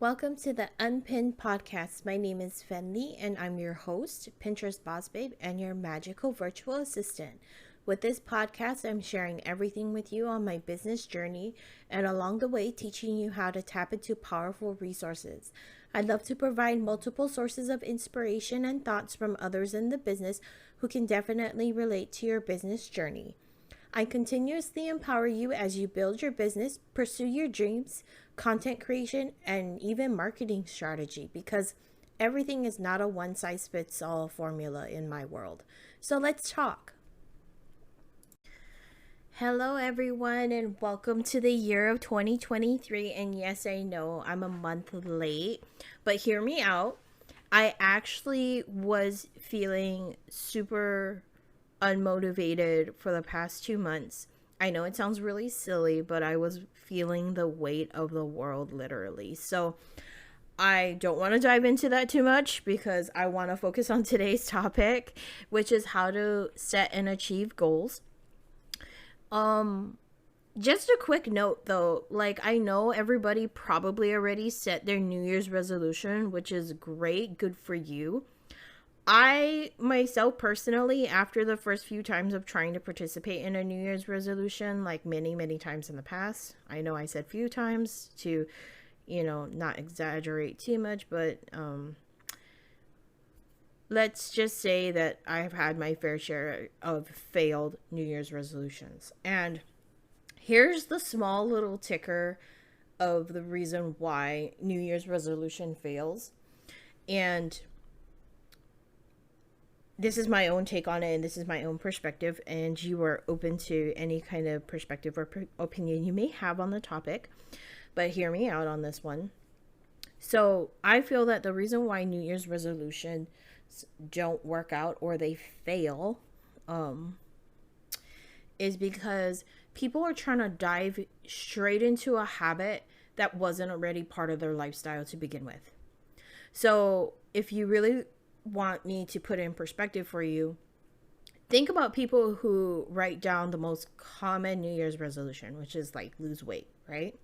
Welcome to the Unpinned Podcast. My name is Fenley and I'm your host, Pinterest Boss Babe, and your magical virtual assistant. With this podcast, I'm sharing everything with you on my business journey and along the way teaching you how to tap into powerful resources. I'd love to provide multiple sources of inspiration and thoughts from others in the business who can definitely relate to your business journey. I continuously empower you as you build your business, pursue your dreams, content creation, and even marketing strategy because everything is not a one-size-fits-all formula in my world. So let's talk. Hello, everyone, and welcome to the year of 2023. And yes, I know I'm a month late, but hear me out. I actually was feeling super unmotivated for the past 2 months. I know it sounds really silly, but I was feeling the weight of the world literally. So I don't want to dive into that too much because I want to focus on today's topic, which is how to set and achieve goals. Just a quick note though, I know everybody probably already set their New Year's resolution, which is great, good for you. I myself personally, after the first few times of trying to participate in a New Year's resolution, like many times in the past, I know I said few times to, not exaggerate too much, but let's just say that I've had my fair share of failed New Year's resolutions. And here's the small little ticker of the reason why New Year's resolution fails. And this is my own take on it, and this is my own perspective, and you are open to any kind of perspective or opinion you may have on the topic, but hear me out on this one. So I feel that the reason why New Year's resolutions don't work out or they fail is because people are trying to dive straight into a habit that wasn't already part of their lifestyle to begin with. So if you really want me to put in perspective for you, think about people who write down the most common New Year's resolution, which is like lose weight, right?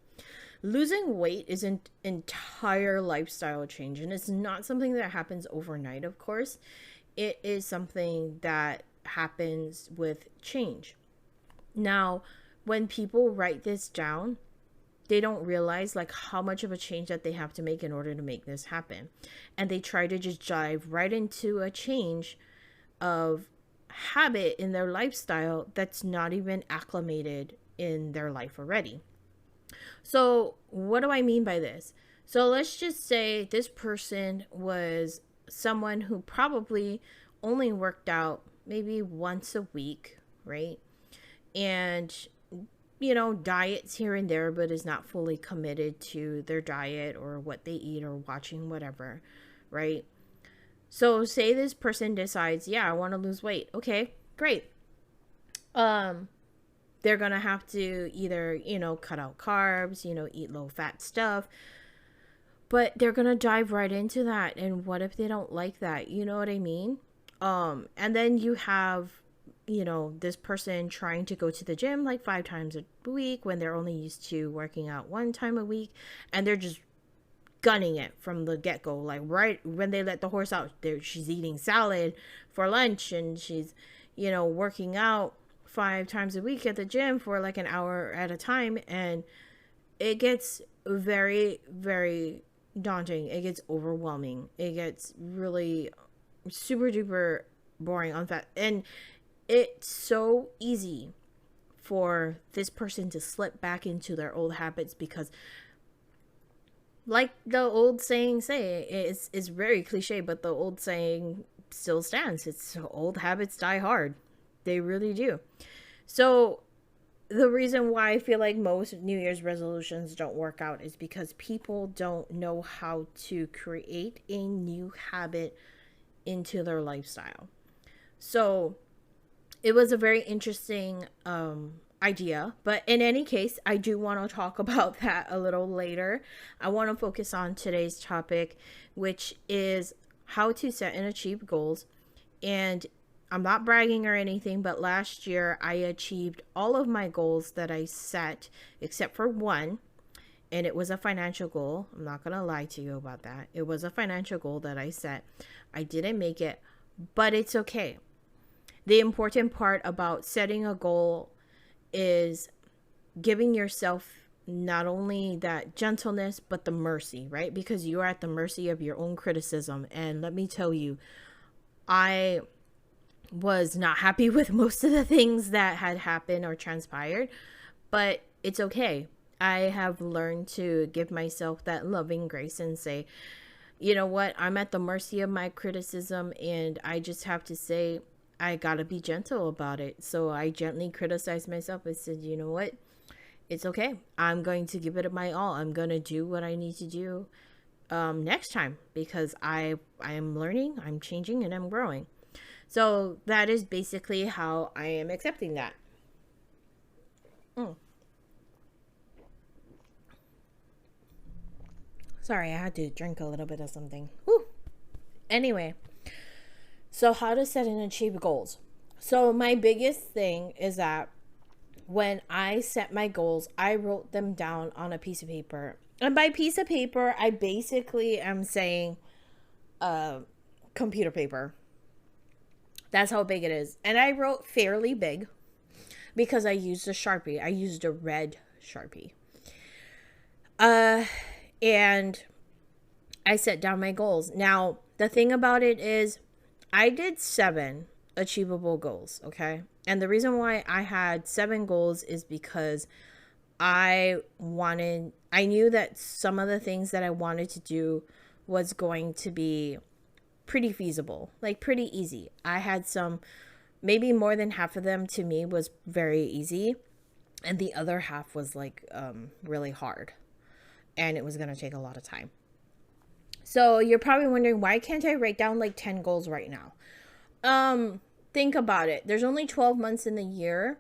Losing weight is an entire lifestyle change, and it's not something that happens overnight, of course. It is something that happens with change. Now, when people write this down, they don't realize how much of a change that they have to make in order to make this happen. And they try to just dive right into a change of habit in their lifestyle that's not even acclimated in their life already. So what do I mean by this? So let's just say this person was someone who probably only worked out maybe once a week, right? And diets here and there, but is not fully committed to their diet or what they eat or watching whatever, right? So say this person decides, yeah, I want to lose weight. Okay, great. They're going to have to either, cut out carbs, eat low fat stuff, but they're going to dive right into that. And what if they don't like that? You know what I mean? And then you have this person trying to go to the gym 5 times a week when they're only used to working out 1 time a week, and they're just gunning it from the get-go. Right when they let the horse out, she's eating salad for lunch, and she's working out 5 times a week at the gym for an hour at a time, and it gets very, very daunting. It gets overwhelming. It gets really super duper boring on fat, and it's so easy for this person to slip back into their old habits because, like the old saying it's very cliche, but the old saying still stands. It's old habits die hard. They really do. So the reason why I feel like most New Year's resolutions don't work out is because people don't know how to create a new habit into their lifestyle. So it was a very interesting idea, but in any case, I do want to talk about that a little later. I want to focus on today's topic, which is how to set and achieve goals. And I'm not bragging or anything, but last year I achieved all of my goals that I set except for one. and it was a financial goal. I'm not going to lie to you about that. It was a financial goal that I set. I didn't make it, but it's okay. The important part about setting a goal is giving yourself not only that gentleness, but the mercy, right? Because you are at the mercy of your own criticism. And let me tell you, I was not happy with most of the things that had happened or transpired, but it's okay. I have learned to give myself that loving grace and say, you know what, I'm at the mercy of my criticism, and I just have to say, I gotta be gentle about it. So I gently criticized myself. I said, you know what, it's okay. I'm going to give it my all. I'm going to do what I need to do next time, because I am learning, I'm changing, and I'm growing. So that is basically how I am accepting that. Mm. Sorry, I had to drink a little bit of something. Whew. Anyway, so how to set and achieve goals. So my biggest thing is that when I set my goals, I wrote them down on a piece of paper. And by piece of paper, I basically am saying computer paper. That's how big it is. And I wrote fairly big because I used a Sharpie. I used a red Sharpie. And I set down my goals. Now, the thing about it is I did 7 achievable goals, okay? And the reason why I had 7 goals is because I knew that some of the things that I wanted to do was going to be pretty feasible, like pretty easy. I had some, maybe more than half of them to me was very easy, and the other half was like really hard, and it was going to take a lot of time. So you're probably wondering, why can't I write down like 10 goals right now? Think about it. There's only 12 months in the year,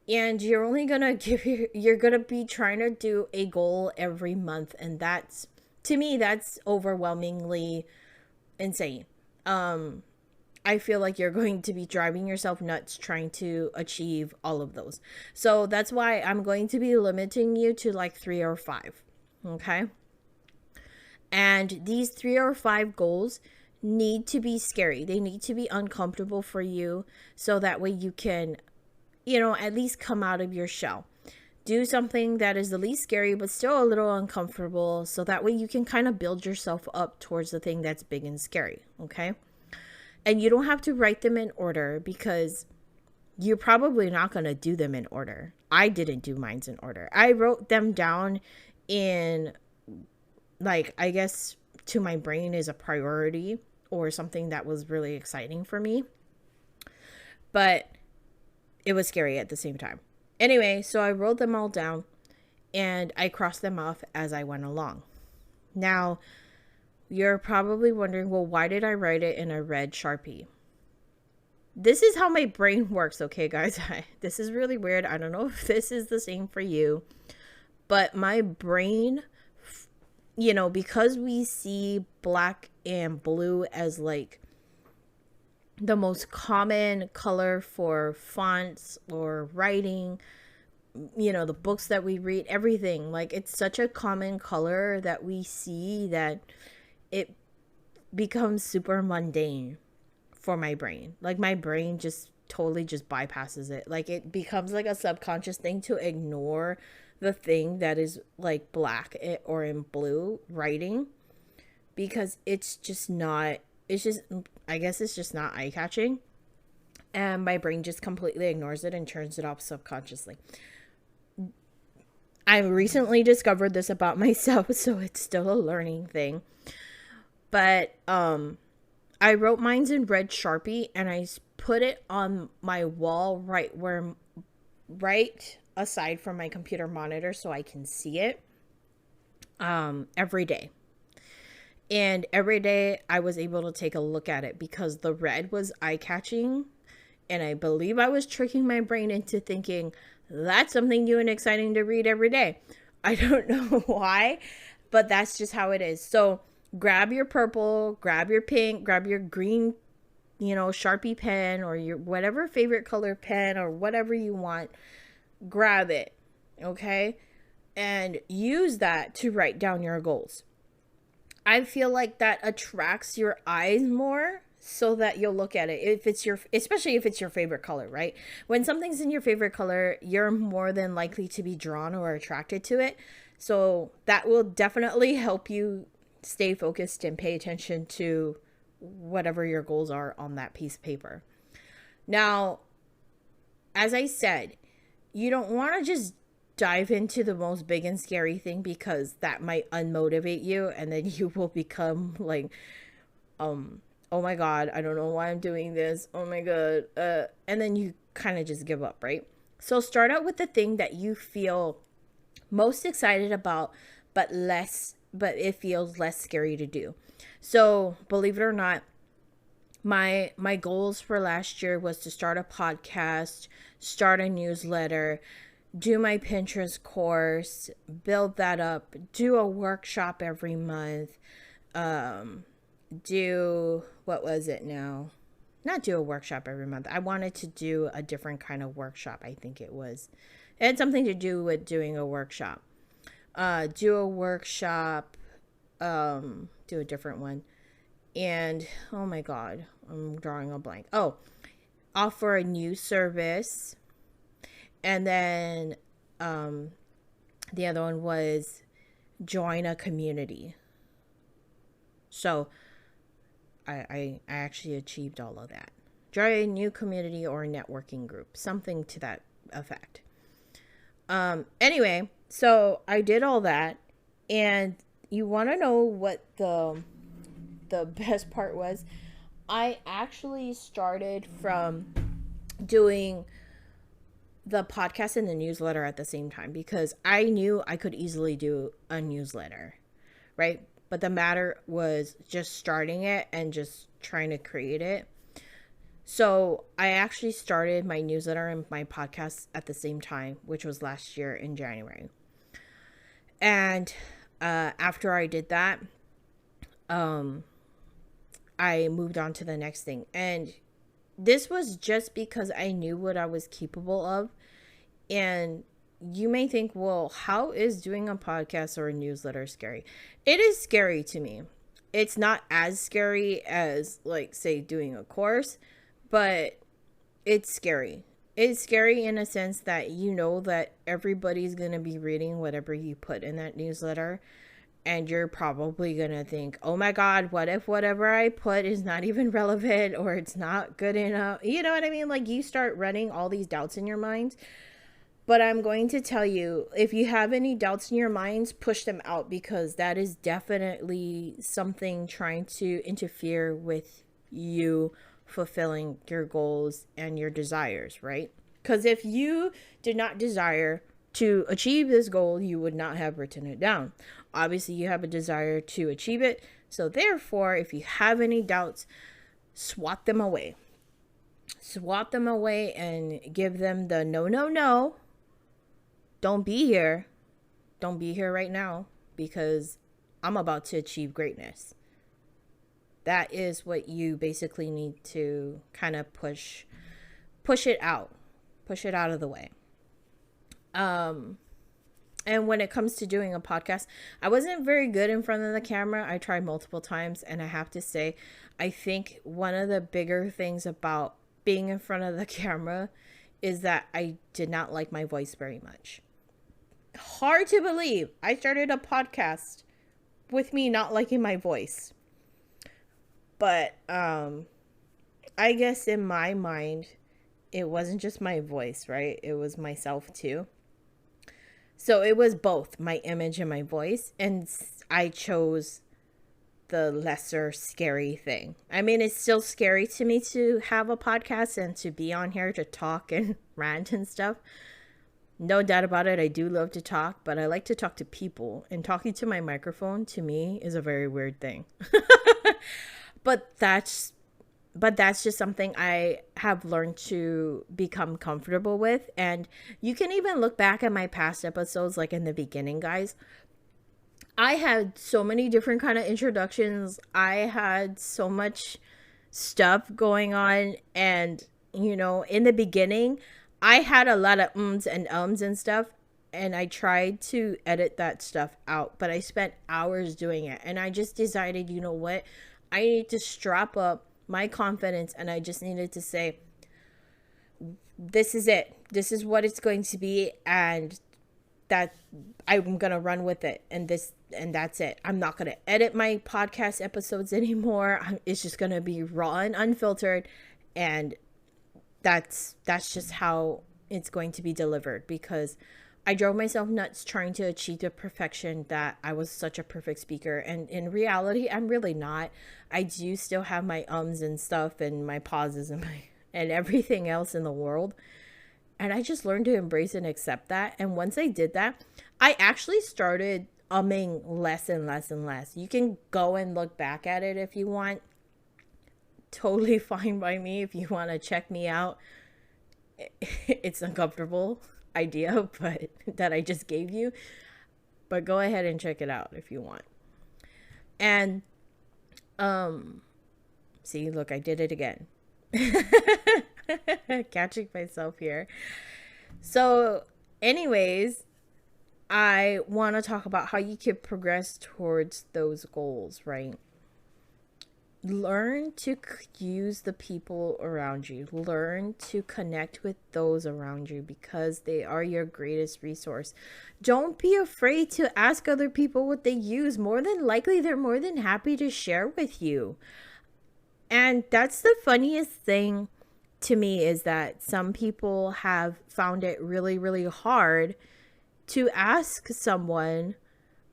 and you're only going to you're going to be trying to do a goal every month, and that's, to me, that's overwhelmingly insane. I feel like you're going to be driving yourself nuts trying to achieve all of those. So that's why I'm going to be limiting you to like 3 or 5. Okay? And these 3 or 5 goals need to be scary. They need to be uncomfortable for you, so that way you can, at least come out of your shell. Do something that is the least scary, but still a little uncomfortable, so that way you can kind of build yourself up towards the thing that's big and scary, okay? And you don't have to write them in order, because you're probably not going to do them in order. I didn't do mine in order. I wrote them down in, like, I guess to my brain is a priority or something that was really exciting for me. But it was scary at the same time. Anyway, so I wrote them all down and I crossed them off as I went along. Now, you're probably wondering, well, why did I write it in a red Sharpie? This is how my brain works, okay, guys? This is really weird. I don't know if this is the same for you, but my brain, because we see black and blue as like the most common color for fonts or writing, the books that we read, everything, like it's such a common color that we see that it becomes super mundane for my brain. Like my brain just totally just bypasses it. Like it becomes like a subconscious thing to ignore the thing that is like black or in blue writing, because it's just not, I guess it's just not eye-catching, and my brain just completely ignores it and turns it off subconsciously. I recently discovered this about myself, so it's still a learning thing. But I wrote mine in red Sharpie, and I put it on my wall right aside from my computer monitor, so I can see it every day. And every day I was able to take a look at it, because the red was eye-catching, and I believe I was tricking my brain into thinking that's something new and exciting to read every day. I don't know why, but that's just how it is. So grab your purple, grab your pink, grab your green, Sharpie pen, or your whatever favorite color pen or whatever you want. Grab it, okay? and use that to write down your goals. I feel like that attracts your eyes more so that you'll look at it. If it's your, especially if it's your favorite color, right? When something's in your favorite color, you're more than likely to be drawn or attracted to it. So that will definitely help you stay focused and pay attention to whatever your goals are on that piece of paper. Now, as I said, you don't want to just dive into the most big and scary thing, because that might unmotivate you, and then you will become like, oh my god, I don't know why I'm doing this, oh my god, and then you kind of just give up, right? So start out with the thing that you feel most excited about, but it feels less scary to do. So believe it or not, my goals for last year was to start a podcast, start a newsletter, do my Pinterest course, build that up, do a workshop every month, do, what was it now? Not do a workshop every month. I wanted to do a different kind of workshop, I think it was. It had something to do with doing a workshop. Do a workshop, do a different one. And, oh my God, I'm drawing a blank. Oh, offer a new service. And then the other one was join a community. So I actually achieved all of that. Join a new community or a networking group, something to that effect. Anyway, so I did all that, and you want to know what the best part was? I actually started from doing the podcast and the newsletter at the same time, because I knew I could easily do a newsletter, right? But the matter was just starting it and just trying to create it. So I actually started my newsletter and my podcast at the same time, which was last year in January. And after I did that, I moved on to the next thing. And this was just because I knew what I was capable of. And you may think, well, how is doing a podcast or a newsletter scary? It is scary to me. It's not as scary as, like, say, doing a course, but it's scary. It's scary in a sense that you know that everybody's going to be reading whatever you put in that newsletter. And you're probably going to think, oh my God, what if whatever I put is not even relevant, or it's not good enough? You know what I mean? Like, you start running all these doubts in your mind. But I'm going to tell you, if you have any doubts in your minds, push them out, because that is definitely something trying to interfere with you fulfilling your goals and your desires, right? Because if you did not desire to achieve this goal, you would not have written it down. Obviously, you have a desire to achieve it. So therefore, if you have any doubts, swat them away. Swat them away and give them the no, no, no. Don't be here. Don't be here right now, because I'm about to achieve greatness. That is what you basically need to kind of push it out. Push it out of the way. And when it comes to doing a podcast, I wasn't very good in front of the camera. I tried multiple times, and I have to say, I think one of the bigger things about being in front of the camera is that I did not like my voice very much. Hard to believe. I started a podcast with me not liking my voice. But I guess in my mind, it wasn't just my voice, right? It was myself too. So it was both my image and my voice. And I chose the lesser scary thing. I mean, it's still scary to me to have a podcast and to be on here to talk and rant and stuff. No doubt about it. I do love to talk, but I like to talk to people. And talking to my microphone, to me, is a very weird thing. But that's just something I have learned to become comfortable with. And you can even look back at my past episodes, like in the beginning, guys. I had so many different kind of introductions. I had so much stuff going on. And, you know, in the beginning, I had a lot of ums and ums and stuff. and I tried to edit that stuff out, but I spent hours doing it. And I just decided, you know what? I need to strap up my confidence, and I just needed to say, this is it. This is what it's going to be, and that I'm going to run with it. And that's it. I'm not going to edit my podcast episodes anymore. It's just going to be raw and unfiltered, and that's just how it's going to be delivered, because I drove myself nuts trying to achieve the perfection that I was such a perfect speaker. And in reality, I'm really not. I do still have my ums and stuff, and my pauses, and everything else in the world. And I just learned to embrace and accept that. And once I did that, I actually started umming less and less and less. You can go and look back at it if you want. Totally fine by me if you want to check me out. It's uncomfortable idea, but that I just gave you. But go ahead and check it out if you want. And see, look, I did it again. Catching myself here. So anyways, I want to talk about how you can progress towards those goals, right? Learn to use the people around you. Learn to connect with those around you, because they are your greatest resource. Don't be afraid to ask other people what they use. More than likely, they're more than happy to share with you. And that's the funniest thing to me, is that some people have found it really, really hard to ask someone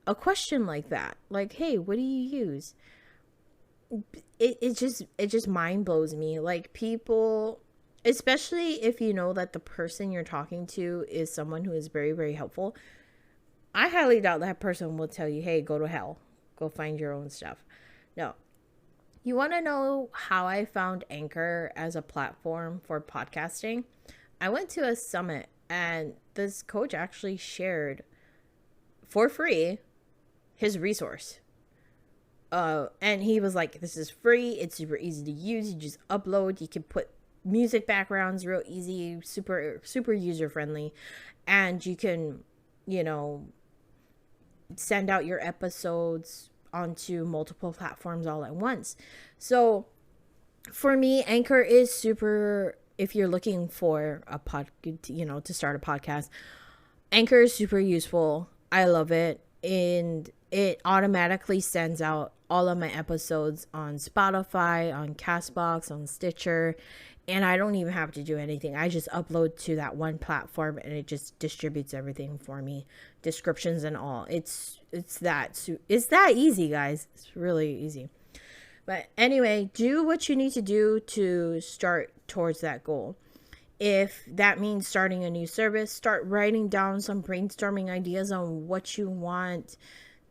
a question like that. Like, hey, what do you use? It just mind blows me. Like, people, especially if you know that the person you're talking to is someone who is very, very helpful, I highly doubt that person will tell you, hey, go to hell, go find your own stuff. No. You want to know how I found Anchor as a platform for podcasting? I went to a summit, and this coach actually shared for free his resource. And he was like, this is free. It's super easy to use. You just upload. You can put music backgrounds real easy, super, super user friendly. And you can, send out your episodes onto multiple platforms all at once. So for me, Anchor is super, if you're looking for a to start a podcast, Anchor is super useful. I love it. And it automatically sends out all of my episodes on Spotify, on Castbox, on Stitcher, and I don't even have to do anything. I just upload to that one platform, and it just distributes everything for me, descriptions and all. It's that easy, guys. It's really easy. But anyway, do what you need to do to start towards that goal. If that means starting a new service, start writing down some brainstorming ideas on what you want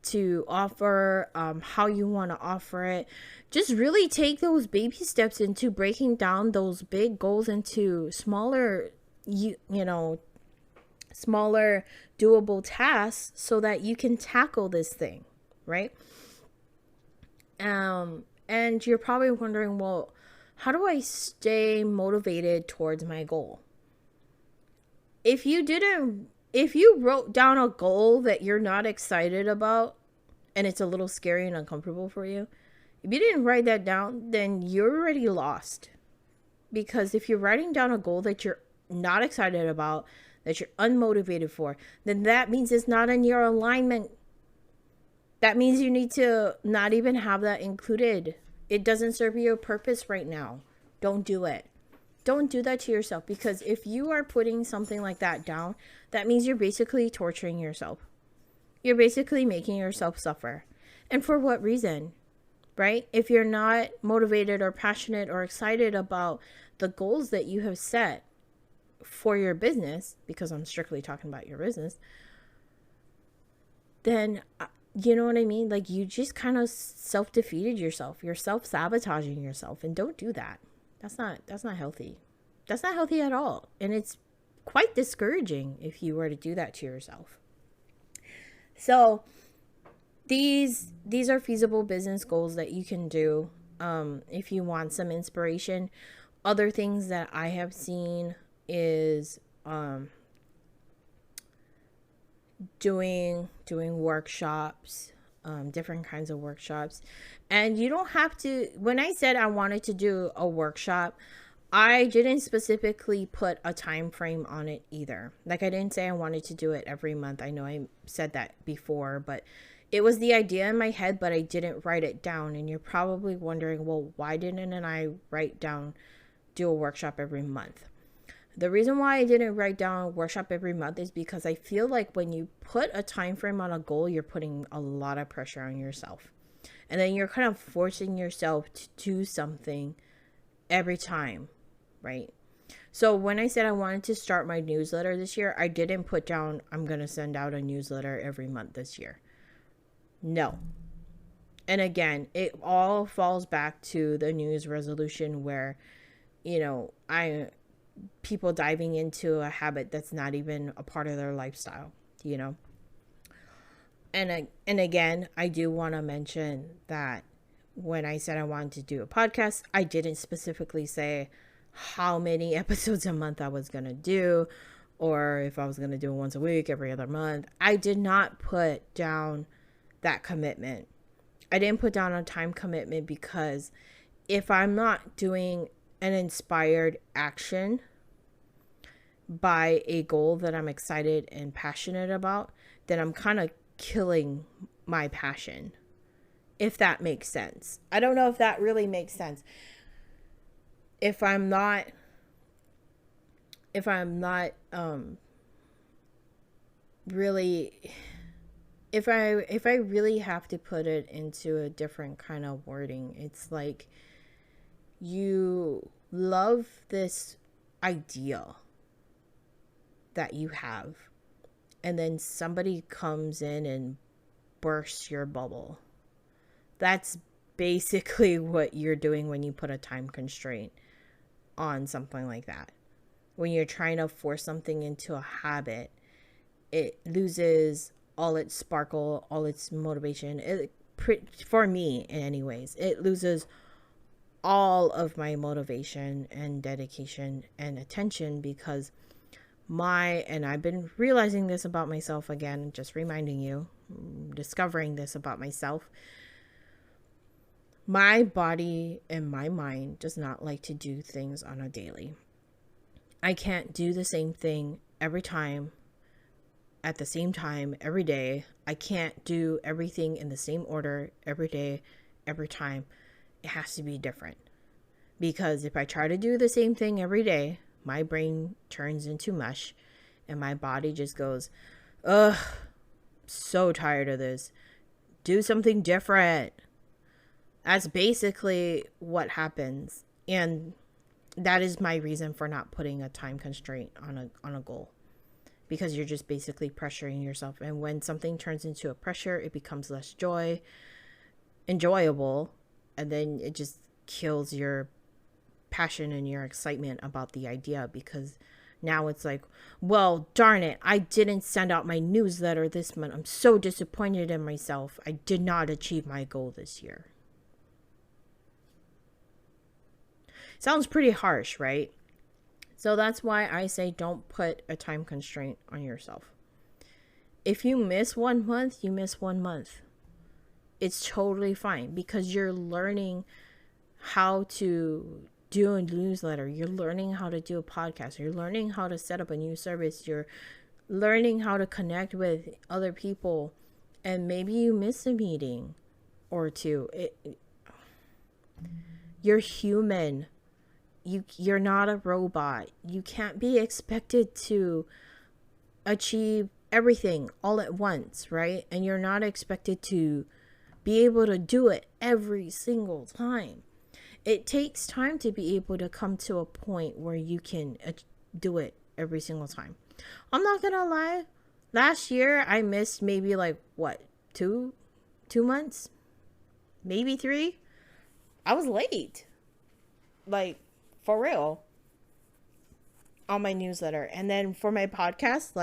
to offer, how you want to offer it. Just really take those baby steps into breaking down those big goals into smaller, smaller doable tasks, so that you can tackle this thing, right? And you're probably wondering, well, how do I stay motivated towards my goal? If you wrote down a goal that you're not excited about, and it's a little scary and uncomfortable for you, if you didn't write that down, then you're already lost. Because if you're writing down a goal that you're not excited about, that you're unmotivated for, then that means it's not in your alignment. That means you need to not even have that included. It doesn't serve your purpose right now. Don't do it. Don't do that to yourself, because if you are putting something like that down, that means you're basically torturing yourself. You're basically making yourself suffer. And for what reason, right? If you're not motivated or passionate or excited about the goals that you have set for your business, because I'm strictly talking about your business, then you know what I mean? Like, you just kind of self-defeated yourself. You're self-sabotaging yourself, and don't do that. That's not healthy. That's not healthy at all. And it's quite discouraging if you were to do that to yourself. So these are feasible business goals that you can do if you want some inspiration. Other things that I have seen is doing workshops, different kinds of workshops. And you don't have to, when I said I wanted to do a workshop, I didn't specifically put a time frame on it either. Like, I didn't say I wanted to do it every month. I know I said that before, but it was the idea in my head, but I didn't write it down. And you're probably wondering, well, why didn't I write down do a workshop every month? The reason why I didn't write down a workshop every month is because I feel like when you put a time frame on a goal, you're putting a lot of pressure on yourself. And then you're kind of forcing yourself to do something every time, right? So when I said I wanted to start my newsletter this year, I didn't put down I'm going to send out a newsletter every month this year. No. And again, it all falls back to the New Year's resolution where, people diving into a habit that's not even a part of their lifestyle, And again, I do want to mention that when I said I wanted to do a podcast, I didn't specifically say how many episodes a month I was going to do, or if I was going to do it once a week, every other month. I did not put down that commitment. I didn't put down a time commitment because if I'm not doing an inspired action by a goal that I'm excited and passionate about, then I'm kind of killing my passion, if that makes sense. I don't know if that really makes sense. If I'm not really, if I really have to put it into a different kind of wording, it's like you love this idea that you have, and then somebody comes in and bursts your bubble. That's basically what you're doing when you put a time constraint on something like that. When you're trying to force something into a habit, it loses all its sparkle, all its motivation. For me, anyways, it loses all of my motivation and dedication and attention because and I've been realizing this about myself again, just reminding you, discovering this about myself. My body and my mind does not like to do things on a daily. I can't do the same thing every time, at the same time, every day. I can't do everything in the same order every day, every time. It has to be different. Because if I try to do the same thing every day, my brain turns into mush and my body just goes, ugh, so tired of this. Do something different. That's basically what happens. And that is my reason for not putting a time constraint on a goal. Because you're just basically pressuring yourself. And when something turns into a pressure, it becomes less enjoyable. And then it just kills your passion and your excitement about the idea, because now it's like, well, darn it, I didn't send out my newsletter this month. I'm so disappointed in myself. I did not achieve my goal this year. Sounds pretty harsh, right? So that's why I say don't put a time constraint on yourself. If you miss 1 month, you miss 1 month. It's totally fine, because you're learning how to do a newsletter. You're learning how to do a podcast. You're learning how to set up a new service. You're learning how to connect with other people. And maybe you miss a meeting or two. You're human. You're not a robot. You can't be expected to achieve everything all at once, right? And you're not expected to be able to do it every single time. It takes time to be able to come to a point where you can do it every single time. I'm not gonna lie. Last year, I missed maybe two months? Maybe 3? I was late. For real. On my newsletter. And then for my podcast,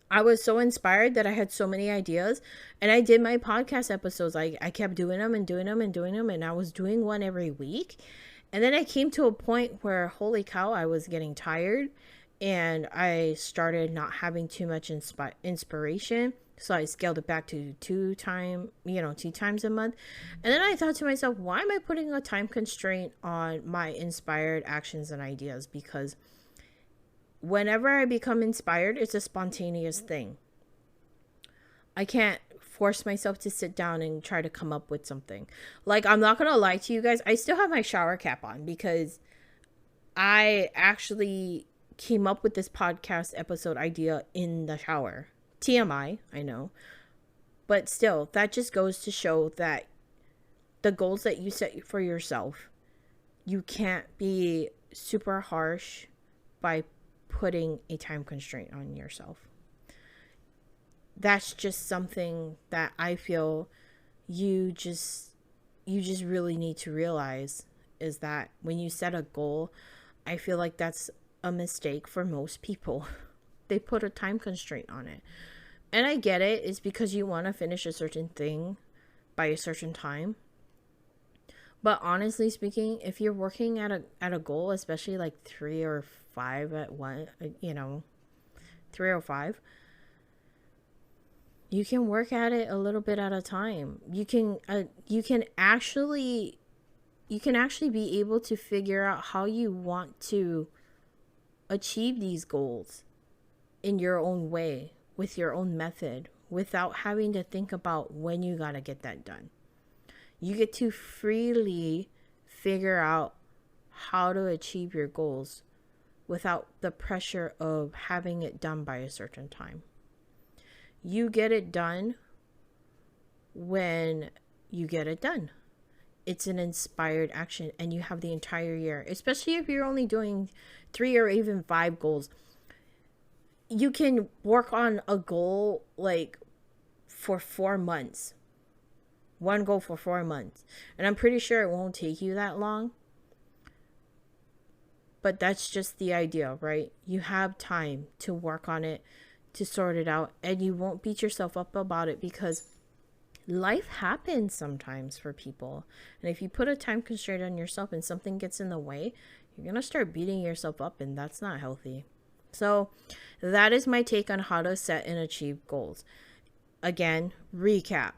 I was so inspired that I had so many ideas, and I did my podcast episodes. I kept doing them and doing them and doing them, and I was doing one every week. And then I came to a point where, holy cow, I was getting tired and I started not having too much inspiration. So I scaled it back to 2 times a month. And then I thought to myself, why am I putting a time constraint on my inspired actions and ideas? Because whenever I become inspired, it's a spontaneous thing. I can't force myself to sit down and try to come up with something. Like, I'm not going to lie to you guys. I still have my shower cap on because I actually came up with this podcast episode idea in the shower. TMI, I know. But still, that just goes to show that the goals that you set for yourself, you can't be super harsh by putting a time constraint on yourself. That's just something that I feel you just really need to realize, is that when you set a goal, I feel like that's a mistake for most people. They put a time constraint on it. And I get it. It's because you want to finish a certain thing by a certain time. But honestly speaking, if you're working at a goal, especially like 3 or 5 at one, 3 or 5, you can work at it a little bit at a time. You can actually be able to figure out how you want to achieve these goals in your own way, with your own method, without having to think about when you got to get that done. You get to freely figure out how to achieve your goals without the pressure of having it done by a certain time. You get it done when you get it done. It's an inspired action, and you have the entire year, especially if you're only doing 3 or even 5 goals. You can work on a goal like for 4 months. One goal for 4 months. And I'm pretty sure it won't take you that long. But that's just the idea, right? You have time to work on it, to sort it out, and you won't beat yourself up about it, because life happens sometimes for people. And if you put a time constraint on yourself and something gets in the way, you're going to start beating yourself up, and that's not healthy. So that is my take on how to set and achieve goals. Again, recap.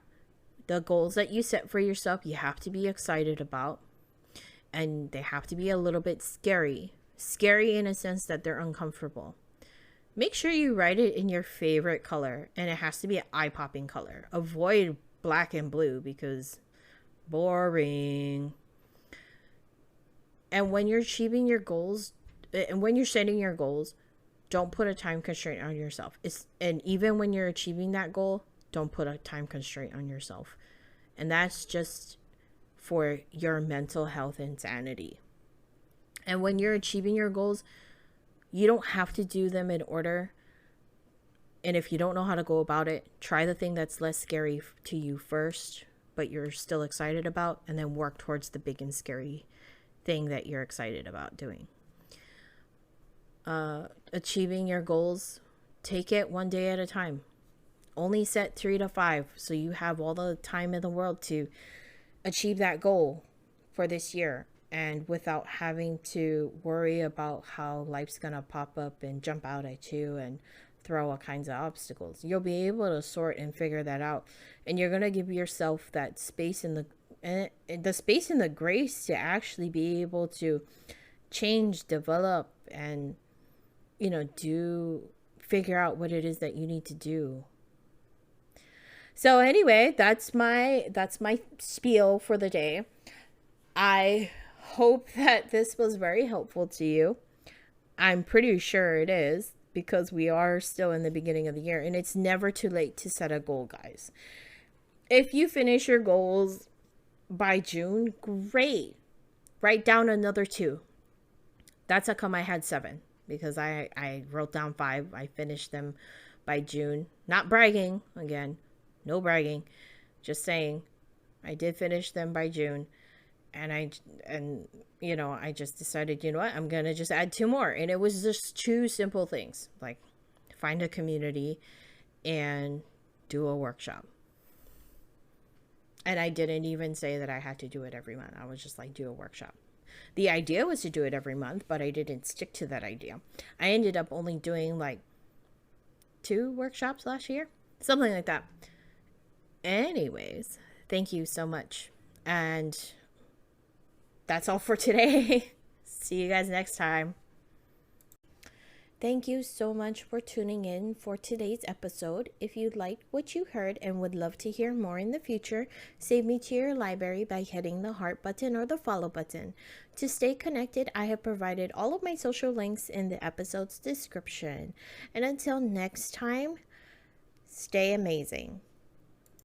The goals that you set for yourself, you have to be excited about, and they have to be a little bit scary. Scary in a sense that they're uncomfortable. Make sure you write it in your favorite color, and it has to be an eye-popping color. Avoid black and blue because boring. And when you're achieving your goals, and when you're setting your goals, don't put a time constraint on yourself. And even when you're achieving that goal, don't put a time constraint on yourself. And that's just for your mental health and sanity. And when you're achieving your goals, you don't have to do them in order. And if you don't know how to go about it, try the thing that's less scary to you first, but you're still excited about, and then work towards the big and scary thing that you're excited about doing. Achieving your goals, take it one day at a time. Only set 3 to 5, so you have all the time in the world to achieve that goal for this year, and without having to worry about how life's gonna pop up and jump out at you and throw all kinds of obstacles. You'll be able to sort and figure that out, and you're gonna give yourself that space in the space and the grace to actually be able to change, develop, and figure out what it is that you need to do. So anyway, that's my spiel for the day. I hope that this was very helpful to you. I'm pretty sure it is, because we are still in the beginning of the year, and it's never too late to set a goal, guys. If you finish your goals by June, great. Write down another 2. That's how come I had 7, because I wrote down 5. I finished them by June. Not bragging, again. No bragging. Just saying, I did finish them by June. And I just decided, you know what, I'm going to just add 2 more. And it was just 2 simple things, like find a community and do a workshop. And I didn't even say that I had to do it every month. I was just like, do a workshop. The idea was to do it every month, but I didn't stick to that idea. I ended up only doing like 2 workshops last year, something like that. Anyways, thank you so much. And that's all for today. See you guys next time. Thank you so much for tuning in for today's episode. If you liked what you heard and would love to hear more in the future, save me to your library by hitting the heart button or the follow button. To stay connected, I have provided all of my social links in the episode's description. And until next time, stay amazing.